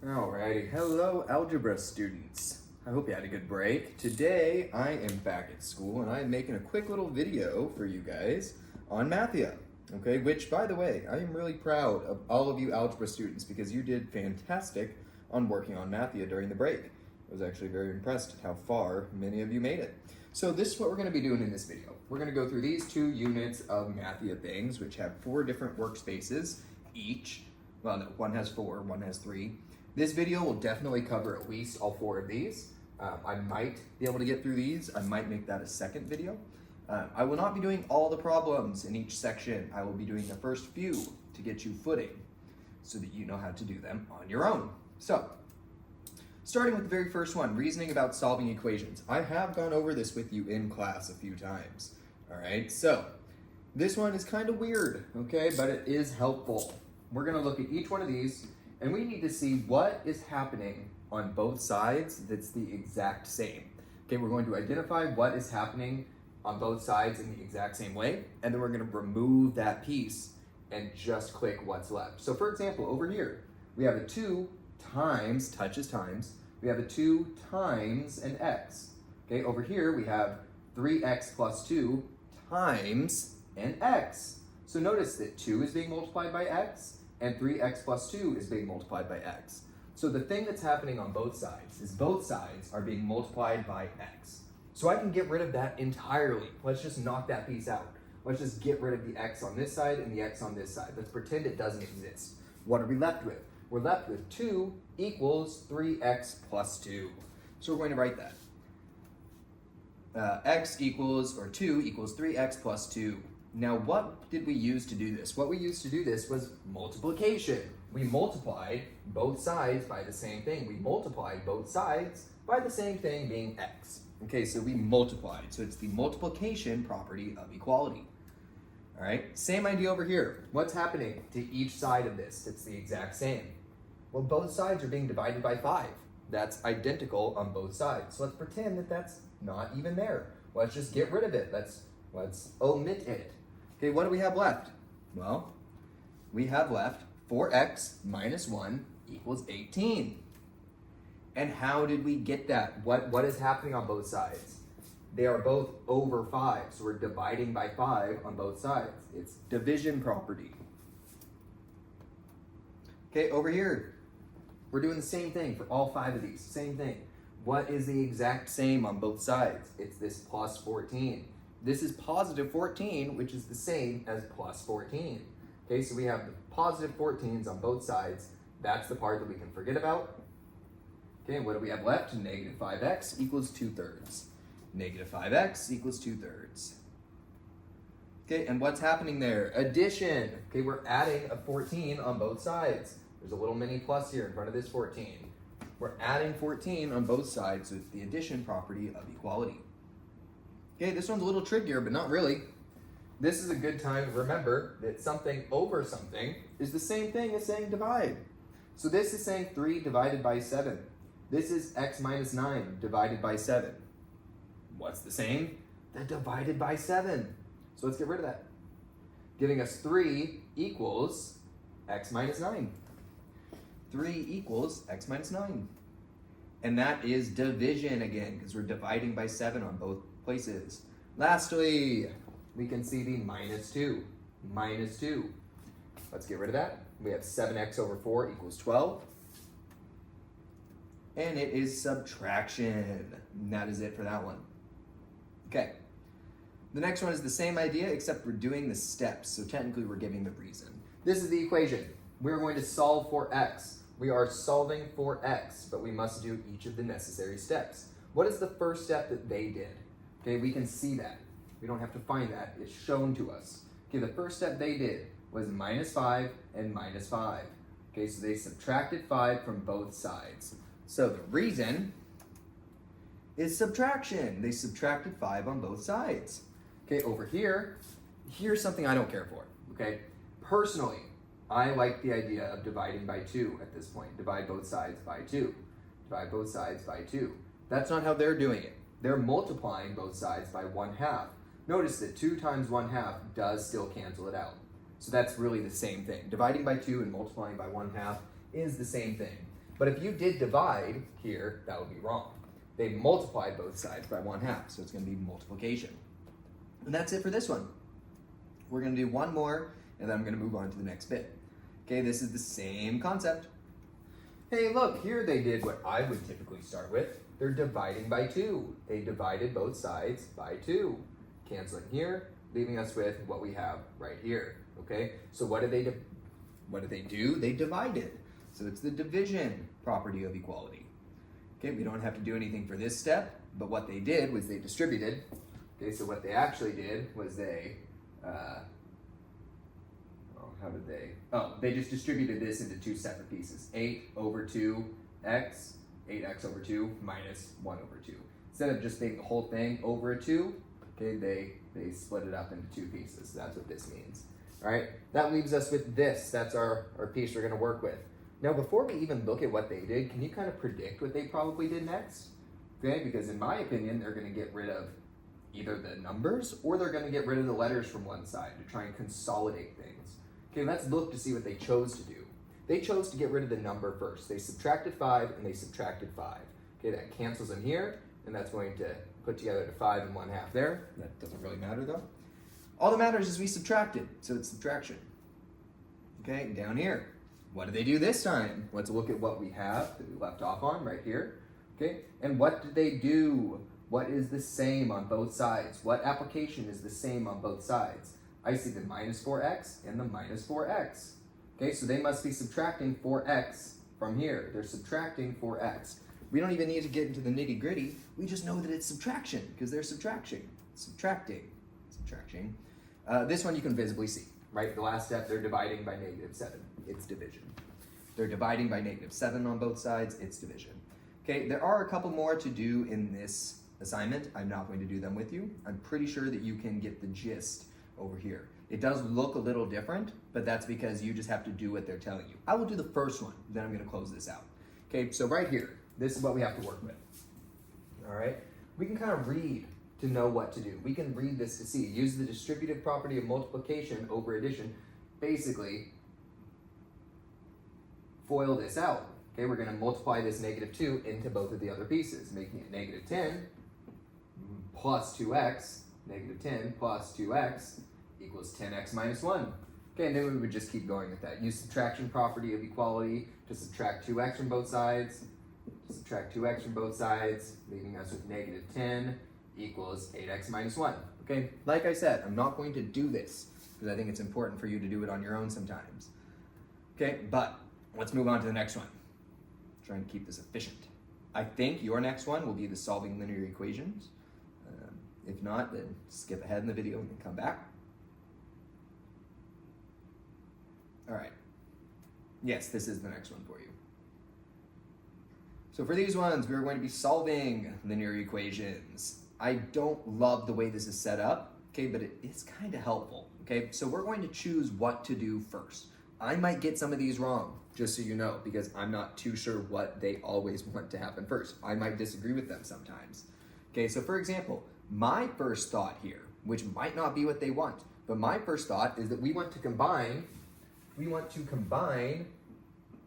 Alrighty, hello Algebra students. I hope you had a good break. Today I am back at school and I'm making a quick little video for you guys on MATHia. Okay, which by the way, I am really proud of all of you Algebra students because you did fantastic on working on MATHia during the break. I was actually very impressed at how far many of you made it. So this is what we're going to be doing in this video. We're going to go through these 2 units of MATHia things, which have 4 different workspaces each. Well, no, one has 4, one has 3. This video will definitely cover at least all 4 of these. I might be able to get through these. I might make that a second video. I will not be doing all the problems in each section. I will be doing the first few to get you footing so that you know how to do them on your own. So, starting with the very first one, reasoning about solving equations. I have gone over this with you in class a few times. All right, so this one is kind of weird, okay, but it is helpful. We're gonna look at each one of these and we need to see what is happening on both sides that's the exact same. Okay, we're going to identify what is happening on both sides in the exact same way, and then we're going to remove that piece and just click what's left. So for example, over here, we have a 2 times, touches times, we have a 2 times an x. Okay, over here we have 3x plus 2 times an x. So notice that 2 is being multiplied by x, and 3x plus 2 is being multiplied by x. So the thing that's happening on both sides is both sides are being multiplied by x. So I can get rid of that entirely. Let's just knock that piece out. Let's just get rid of the x on this side and the x on this side. Let's pretend it doesn't exist. What are we left with? We're left with 2 equals 3x plus 2. So we're going to write that. X equals, or 2 equals 3x plus 2. Now, what did we use to do this? What we used to do this was multiplication. We multiplied both sides by the same thing. We multiplied both sides by the same thing being x. Okay, so we multiplied. So it's the multiplication property of equality. All right, same idea over here. What's happening to each side of this? It's the exact same. Well, both sides are being divided by 5. That's identical on both sides. So let's pretend that that's not even there. Let's just get rid of it. Let's omit it. Okay, what do we have left? Well, we have left 4x minus 1 equals 18. And how did we get that? What is happening on both sides? They are both over 5, so we're dividing by 5 on both sides. It's division property. Okay, over here, we're doing the same thing for all 5 of these, same thing. What is the exact same on both sides? It's this plus 14. This is positive 14, which is the same as plus 14. Okay, so we have the positive 14s on both sides. That's the part that we can forget about. Okay, and what do we have left? Negative 5x equals 2/3. Negative 5x equals 2/3. Okay, and what's happening there? Addition. Okay, we're adding a 14 on both sides. There's a little mini plus here in front of this 14. We're adding 14 on both sides, so it's the addition property of equality. Okay, this one's a little trickier, but not really. This is a good time to remember that something over something is the same thing as saying divide. So this is saying 3 divided by 7. This is x minus 9 divided by 7. What's the same? The divided by 7. So let's get rid of that. Giving us 3 equals x minus 9. 3 equals x minus 9. And that is division again, because we're dividing by 7 on both places. Lastly, we can see the minus 2. Minus 2. Let's get rid of that. We have 7x over 4 equals 12. And it is subtraction. And that is it for that one. Okay. The next one is the same idea, except we're doing the steps. So technically we're giving the reason. This is the equation. We're going to solve for x. We are solving for x, but we must do each of the necessary steps. What is the first step that they did? Okay, we can see that. We don't have to find that. It's shown to us. Okay, the first step they did was minus 5 and minus 5. Okay, so they subtracted 5 from both sides. So the reason is subtraction. They subtracted 5 on both sides. Okay, over here, here's something I don't care for. Okay, personally, I like the idea of dividing by 2 at this point. Divide both sides by 2. Divide both sides by 2. That's not how they're doing it. They're multiplying both sides by 1/2. Notice that 2 times 1/2 does still cancel it out. So that's really the same thing. Dividing by 2 and multiplying by 1/2 is the same thing. But if you did divide here, that would be wrong. They multiplied both sides by 1/2, so it's going to be multiplication. And that's it for this one. We're going to do one more, and then I'm going to move on to the next bit. Okay, this is the same concept. Hey, look, here they did what I would typically start with. They're dividing by 2. They divided both sides by 2. Canceling here, leaving us with what we have right here. Okay, so what did they do? They divided. So it's the division property of equality. Okay, we don't have to do anything for this step, but what they did was they distributed. Okay, so what they actually did was they, they just distributed this into 2 separate pieces. 8 over 2x, 8x over 2 minus 1 over 2. Instead of just making the whole thing over a 2, okay, they split it up into 2 pieces. That's what this means. All right, that leaves us with this. That's our piece we're gonna work with. Now, before we even look at what they did, can you kind of predict what they probably did next? Okay, because in my opinion, they're gonna get rid of either the numbers or they're gonna get rid of the letters from one side to try and consolidate things. Okay, let's look to see what they chose to do. They chose to get rid of the number first. They subtracted 5 and they subtracted 5. Okay, that cancels in here, and that's going to put together to 5 and 1/2 there. That doesn't really matter though. All that matters is we subtracted, so it's subtraction. Okay, down here. What did they do this time? Let's look at what we have that we left off on right here. Okay, and what did they do? What is the same on both sides? What application is the same on both sides? I see the minus 4x and the minus 4x. Okay, so they must be subtracting 4x from here. They're subtracting 4x. We don't even need to get into the nitty gritty. We just know that it's subtraction because they're subtracting. This one you can visibly see, right? The last step, they're dividing by -7. It's division. They're dividing by -7 on both sides. It's division. Okay, there are a couple more to do in this assignment. I'm not going to do them with you. I'm pretty sure that you can get the gist over here. It does look a little different, but that's because you just have to do what they're telling you. I will do the first one, then I'm going to close this out. Okay, so right here, this is what we have to work with. All right, we can kind of read to know what to do. We can read this to see. Use the distributive property of multiplication over addition. Basically, FOIL this out. Okay, we're going to multiply this -2 into both of the other pieces, making it -10 plus 2x, -10 plus 2x equals 10x minus 1. Okay, and then we would just keep going with that. Use subtraction property of equality to subtract 2x from both sides, leaving us with -10 equals 8x minus 1. Okay, like I said, I'm not going to do this because I think it's important for you to do it on your own sometimes. Okay, but let's move on to the next one. Trying to keep this efficient. I think your next one will be the solving linear equations. If not, then skip ahead in the video and then come back. All right. Yes, this is the next one for you. So for these ones, we're going to be solving linear equations. I don't love the way this is set up, okay, but it is kind of helpful, okay? So we're going to choose what to do first. I might get some of these wrong, just so you know, because I'm not too sure what they always want to happen first. I might disagree with them sometimes. Okay, so for example, my first thought here, which might not be what they want, but my first thought is that we want to combine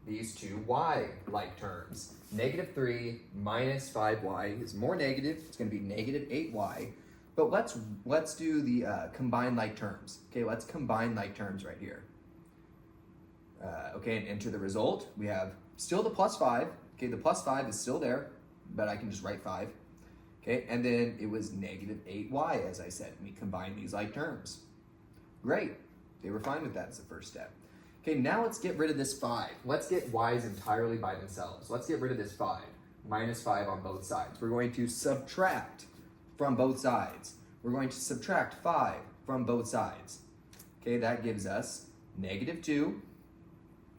these two y-like terms. -3 minus 5y is more negative. It's going to be -8y. But let's do the combine like terms. Okay, let's combine like terms right here. Okay, and enter the result. We have still the +5. Okay, the +5 is still there, but I can just write 5. Okay, and then it was -8y, as I said. We combine these like terms. Great. They were fine with that as the first step. Okay, now let's get rid of this 5. Let's get y's entirely by themselves. Let's get rid of this 5. -5 on both sides. We're going to subtract from both sides. We're going to subtract 5 from both sides. Okay, that gives us -2.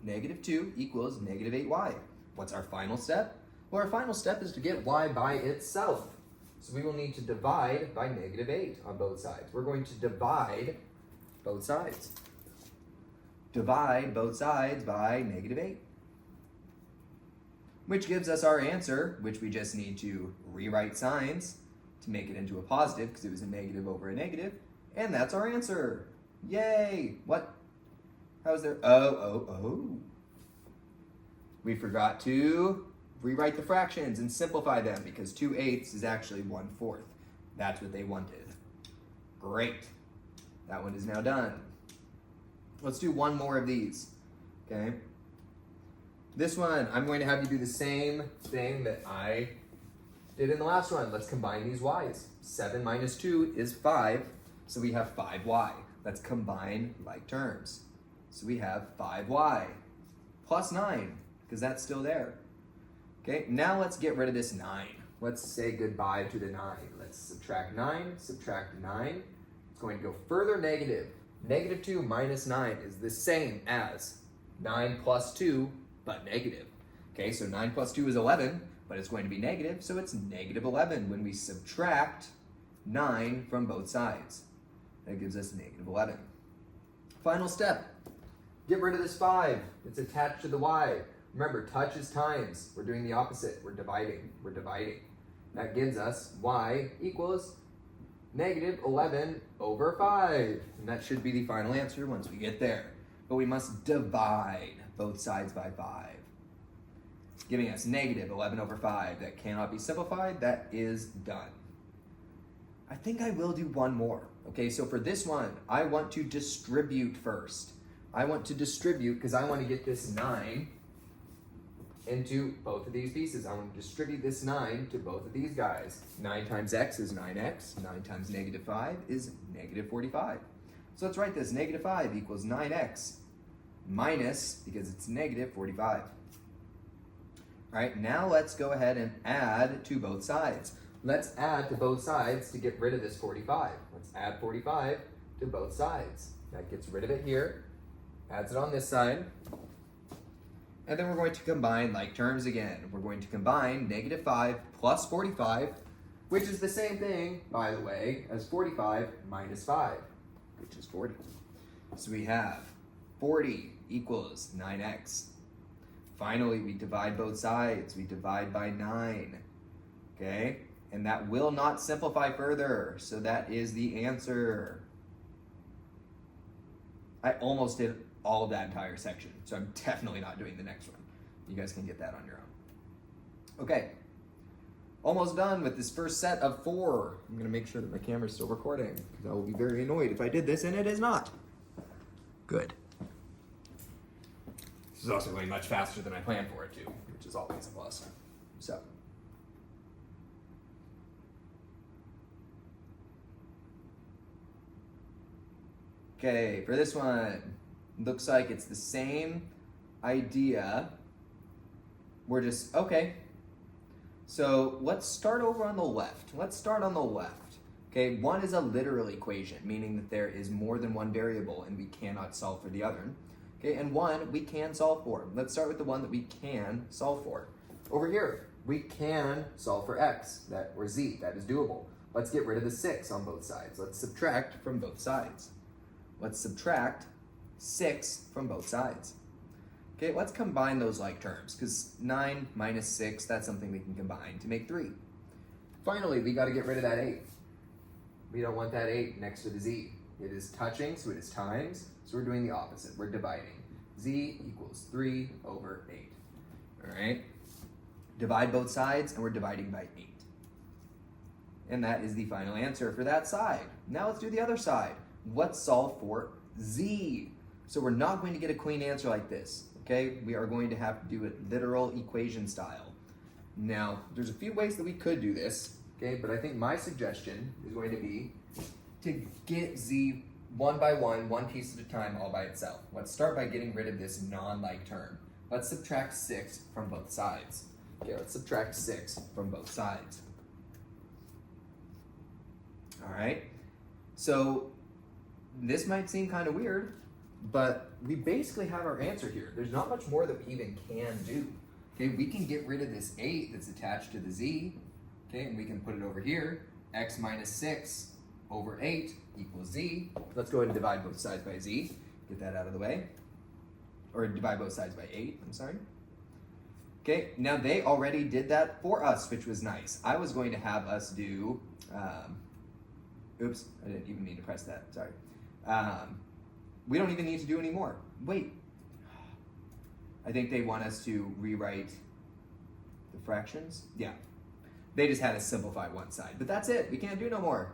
-2 equals -8y. What's our final step? Well, our final step is to get y by itself. So we will need to divide by -8 on both sides. We're going to divide both sides. Divide both sides by -8. Which gives us our answer, which we just need to rewrite signs to make it into a positive because it was a negative over a negative. And that's our answer. Yay! What? How is there? Oh. We forgot to rewrite the fractions and simplify them because 2/8 is actually 1/4. That's what they wanted. Great. That one is now done. Let's do one more of these, okay? This one, I'm going to have you do the same thing that I did in the last one. Let's combine these y's. 7 minus 2 is 5, so we have 5y. Let's combine like terms. So we have 5y plus 9, because that's still there. Okay, now let's get rid of this 9. Let's say goodbye to the 9. Let's subtract 9, subtract 9. It's going to go further negative. Negative 2 minus 9 is the same as 9 plus 2, but negative. Okay, so 9 plus 2 is 11, but it's going to be negative, so it's negative 11 when we subtract 9 from both sides. That gives us negative 11. Final step, get rid of this 5. It's attached to the y. Remember, touch is times. We're doing the opposite. We're dividing. We're dividing. That gives us y equals negative 11 over 5. And that should be the final answer once we get there. But we must divide both sides by 5. Giving us negative 11 over 5. That cannot be simplified. That is done. I think I will do one more. Okay, so for this one, I want to distribute first. I want to distribute because I want to get this 9 into both of these pieces. I want to distribute this 9 to both of these guys. 9 times x is 9x. 9 times negative 5 is negative 45. So let's write this. Negative 5 equals 9x minus, because it's negative 45. All right, now let's go ahead and add to both sides. Let's add to both sides to get rid of this 45. Let's add 45 to both sides. That gets rid of it here, adds it on this side. And then we're going to combine like terms again. We're going to combine negative 5 plus 45, which is the same thing, by the way, as 45 minus 5, which is 40. So we have 40 equals 9x. Finally, we divide both sides. We divide by 9, okay? And that will not simplify further, so that is the answer. I almost did all of that entire section, so I'm definitely not doing the next one. You guys can get that on your own. Okay, almost done with this first set of 4. I'm gonna make sure that my camera's still recording, because I will be very annoyed if I did this and it is not. Good. This is also going much faster than I planned for it to, which is always a plus. So. Okay, for this one, looks like it's the same idea. We're just, okay. So let's start over on the left. Let's start on the left. Okay, 1 is a literal equation, meaning that there is more than one variable and we cannot solve for the other. Okay, and 1 we can solve for. Let's start with the one that we can solve for. Over here, we can solve for x, or z, that is doable. Let's get rid of the 6 on both sides. Let's subtract from both sides. Let's subtract 6 from both sides. Okay, let's combine those like terms, because 9 minus 6, that's something we can combine to make 3. Finally, we got to get rid of that 8. We don't want that 8 next to the z. It is touching, so it is times, so we're doing the opposite. We're dividing. Z equals 3 over 8. All right? Divide both sides, and we're dividing by 8. And that is the final answer for that side. Now let's do the other side. Let's solve for z. So we're not going to get a clean answer like this, okay? We are going to have to do it literal equation style. Now, there's a few ways that we could do this, okay? But I think my suggestion is going to be to get z one by one piece at a time, all by itself. Let's start by getting rid of this non-like term. Let's subtract 6 from both sides. Okay, let's subtract 6 from both sides. All right, so this might seem kind of weird, but we basically have our answer here. There's not much more that we even can do. Okay, we can get rid of this 8 that's attached to the z, okay, and we can put it over here. X minus 6 over 8 equals z. Let's go ahead and divide both sides by z. Get that out of the way. Or divide both sides by 8, I'm sorry. Okay, now they already did that for us, which was nice. I was going to have us do, oops, I didn't even mean to press that, sorry. We don't even need to do any more. Wait, I think they want us to rewrite the fractions. Yeah. They just had us simplify one side, but that's it. We can't do no more.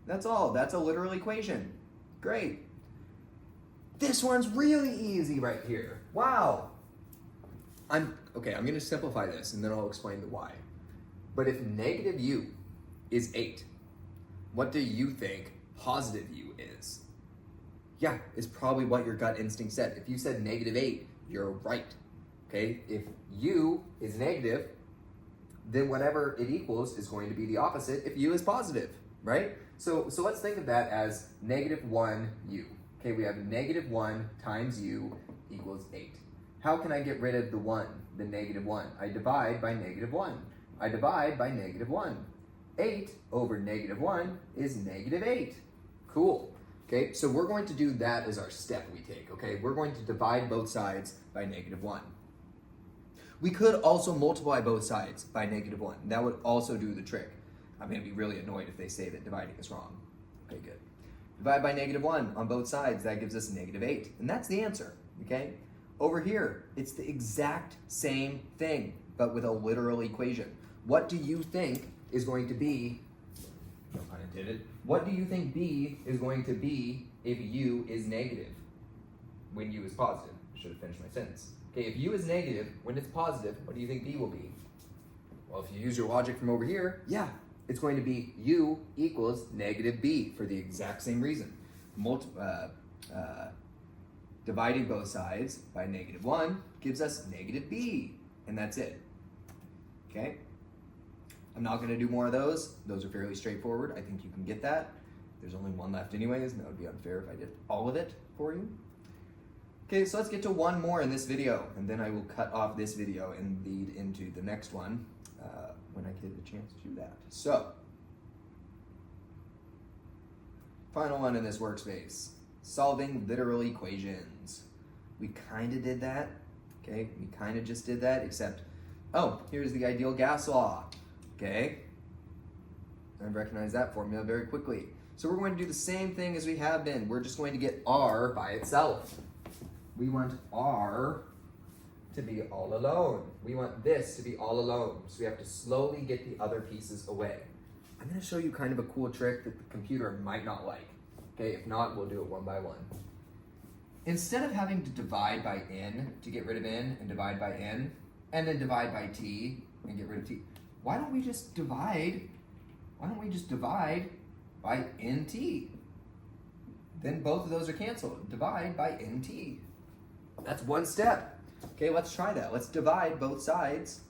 That's all. That's a literal equation. Great. This one's really easy right here. Wow. I'm going to simplify this and then I'll explain the why. But if negative u is 8, what do you think positive u is? Yeah, it's probably what your gut instinct said. If you said negative 8, you're right. Okay, if u is negative, then whatever it equals is going to be the opposite if u is positive, right? So let's think of that as negative 1u. Okay, we have negative 1 times u equals 8. How can I get rid of the 1, the negative 1? I divide by negative 1. I divide by negative 1. 8 over negative 1 is negative 8. Cool. Okay, so we're going to do that as our step we take, okay? We're going to divide both sides by negative 1. We could also multiply both sides by negative 1. That would also do the trick. I'm going to be really annoyed if they say that dividing is wrong. Okay, good. Divide by negative 1 on both sides, that gives us negative 8. And that's the answer, okay? Over here, it's the exact same thing, but with a literal equation. What do you think is going to be, no pun intended, what do you think b is going to be if u is negative when u is positive? I should have finished my sentence. Okay, if u is negative when it's positive, what do you think b will be? Well, if you use your logic from over here, yeah, it's going to be u equals negative b for the exact same reason. Dividing both sides by negative 1 gives us negative b, and that's it. Okay? I'm not going to do more of those. Those are fairly straightforward. I think you can get that. There's only one left anyways, and that would be unfair if I did all of it for you. Okay, so let's get to one more in this video, and then I will cut off this video and lead into the next one when I get the chance to do that. So, final one in this workspace. Solving literal equations. We kind of did that, okay? We kind of just did that, except, oh, here's the ideal gas law, okay? I recognize that formula very quickly. So we're going to do the same thing as we have been. We're just going to get r by itself. We want r to be all alone. We want this to be all alone. So we have to slowly get the other pieces away. I'm going to show you kind of a cool trick that the computer might not like. Okay, if not, we'll do it one by one. Instead of having to divide by n to get rid of n and divide by n, and then divide by t and get rid of t, why don't we just divide by nt? Then both of those are canceled. Divide by nt. That's one step. Okay, let's try that. Let's divide both sides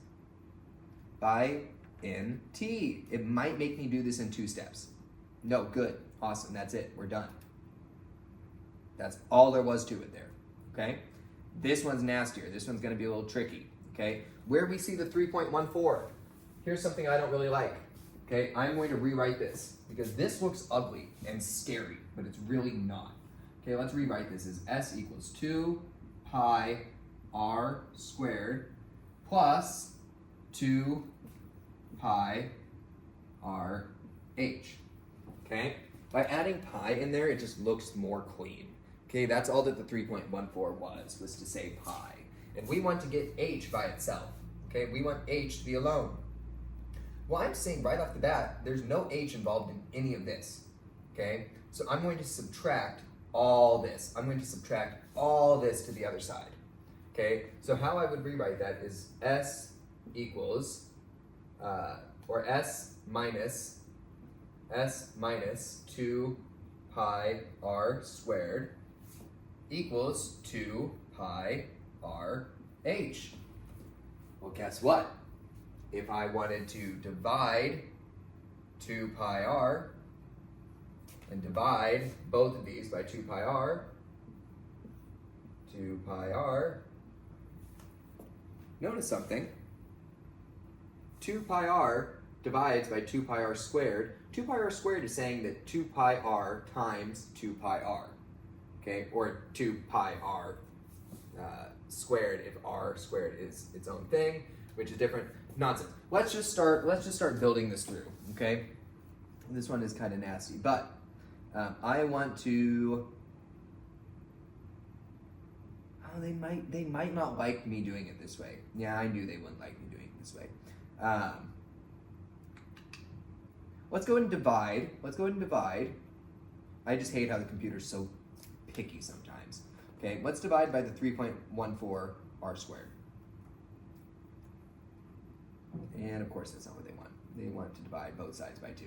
by nt. It might make me do this in 2 steps. No, good. Awesome, that's it, we're done. That's all there was to it there, okay? This one's nastier, this one's gonna be a little tricky, okay? Where we see the 3.14, here's something I don't really like, okay? I'm going to rewrite this because this looks ugly and scary, but it's really not. Okay, let's rewrite this as s equals 2 pi r squared plus 2 pi r h, okay? By adding pi in there, it just looks more clean. Okay, that's all that the 3.14 was to say pi. And we want to get h by itself. Okay, we want h to be alone. Well, I'm saying right off the bat, there's no h involved in any of this. Okay, so I'm going to subtract all this. I'm going to subtract all this to the other side. Okay, so how I would rewrite that is s equals, or s minus 2 pi r squared equals 2 pi r h. Well, guess what? If I wanted to divide 2 pi r and divide both of these by 2 pi r, notice something. 2 pi r divides by 2 pi r squared. 2 pi r squared is saying that 2 pi r times 2 pi r, okay? Or 2 pi r squared if r squared is its own thing, which is different. Nonsense. Let's just start building this through, okay? This one is kind of nasty, but I want to, Oh, they might not like me doing it this way. Yeah, I knew they wouldn't like me doing it this way. Let's go ahead and divide. I just hate how the computer's so picky sometimes. Okay, let's divide by the 3.14 r squared. And of course, that's not what they want. They want to divide both sides by 2.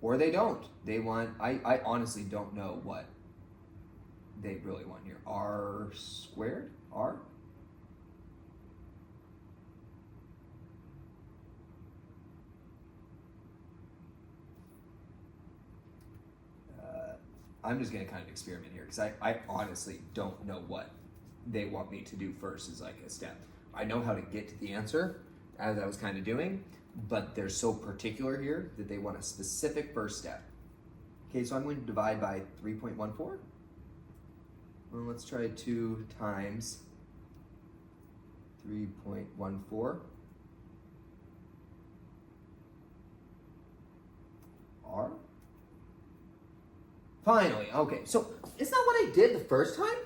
Or they don't. They want, I honestly don't know what they really want here. R squared? R? I'm just gonna kind of experiment here because I honestly don't know what they want me to do first as like a step. I know how to get to the answer, as I was kind of doing, but they're so particular here that they want a specific first step. Okay, so I'm going to divide by 3.14. Well, let's try 2 times 3.14 r. Finally, okay, so isn't that what I did the first time?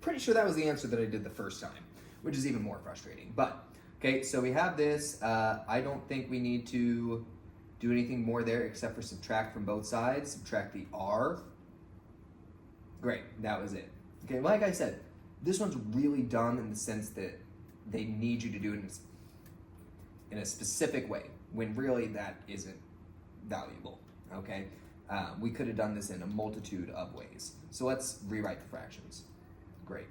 Pretty sure that was the answer that I did the first time, which is even more frustrating. But, okay, so we have this. I don't think we need to do anything more there except for subtract from both sides, subtract the r. Great, that was it. Okay, like I said, this one's really dumb in the sense that they need you to do it in a specific way, when really that isn't valuable, okay? We could have done this in a multitude of ways. So let's rewrite the fractions. Great.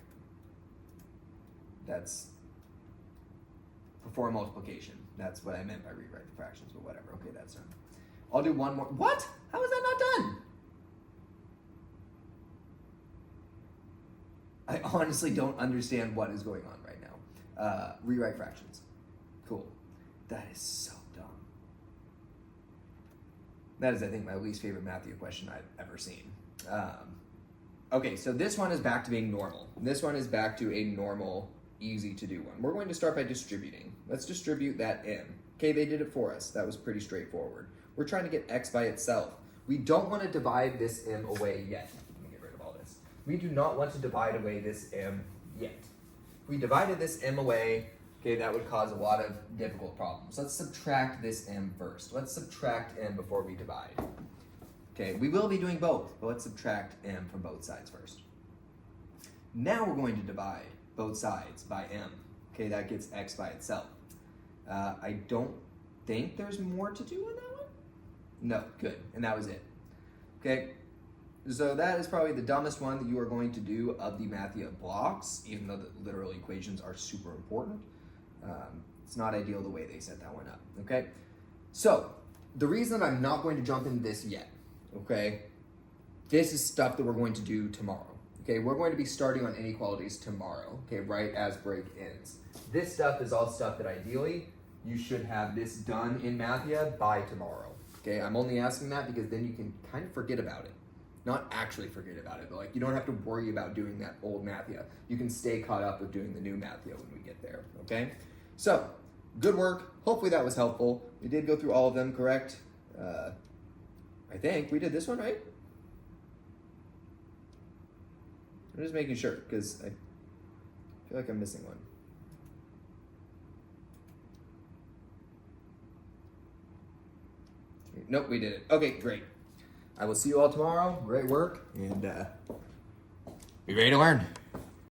That's before multiplication. That's what I meant by rewrite the fractions, but whatever. Okay, that's done. I'll do one more. What? How is that not done? I honestly don't understand what is going on right now. Rewrite fractions. Cool. That is so dumb. That is, I think, my least favorite MATHia question I've ever seen. Okay, so this one is back to being normal. This one is back to a normal, easy to do one. We're going to start by distributing. Let's distribute that m. Okay, they did it for us. That was pretty straightforward. We're trying to get x by itself. We don't want to divide this m away yet. Let me get rid of all this. We do not want to divide away this m yet. If we divided this m away, okay, that would cause a lot of difficult problems. Let's subtract this m first. Let's subtract m before we divide. Okay, we will be doing both, but let's subtract m from both sides first. Now we're going to divide both sides by m. Okay, that gets x by itself. I don't think there's more to do on that one. No, good, and that was it. Okay, so that is probably the dumbest one that you are going to do of the MATHia blocks, even though the literal equations are super important. It's not ideal the way they set that one up, okay? So, the reason I'm not going to jump into this yet, okay, this is stuff that we're going to do tomorrow, okay? We're going to be starting on inequalities tomorrow, okay, right as break ends. This stuff is all stuff that ideally you should have this done in MATHia by tomorrow, okay? I'm only asking that because then you can kind of forget about it. Not actually forget about it, but like you don't have to worry about doing that old MATHia. You can stay caught up with doing the new MATHia when we get there, okay? So, good work. Hopefully that was helpful. We did go through all of them, correct? I think we did this one, right? I'm just making sure, because I feel like I'm missing one. Nope, we did it. Okay, great. I will see you all tomorrow. Great work, and be ready to learn.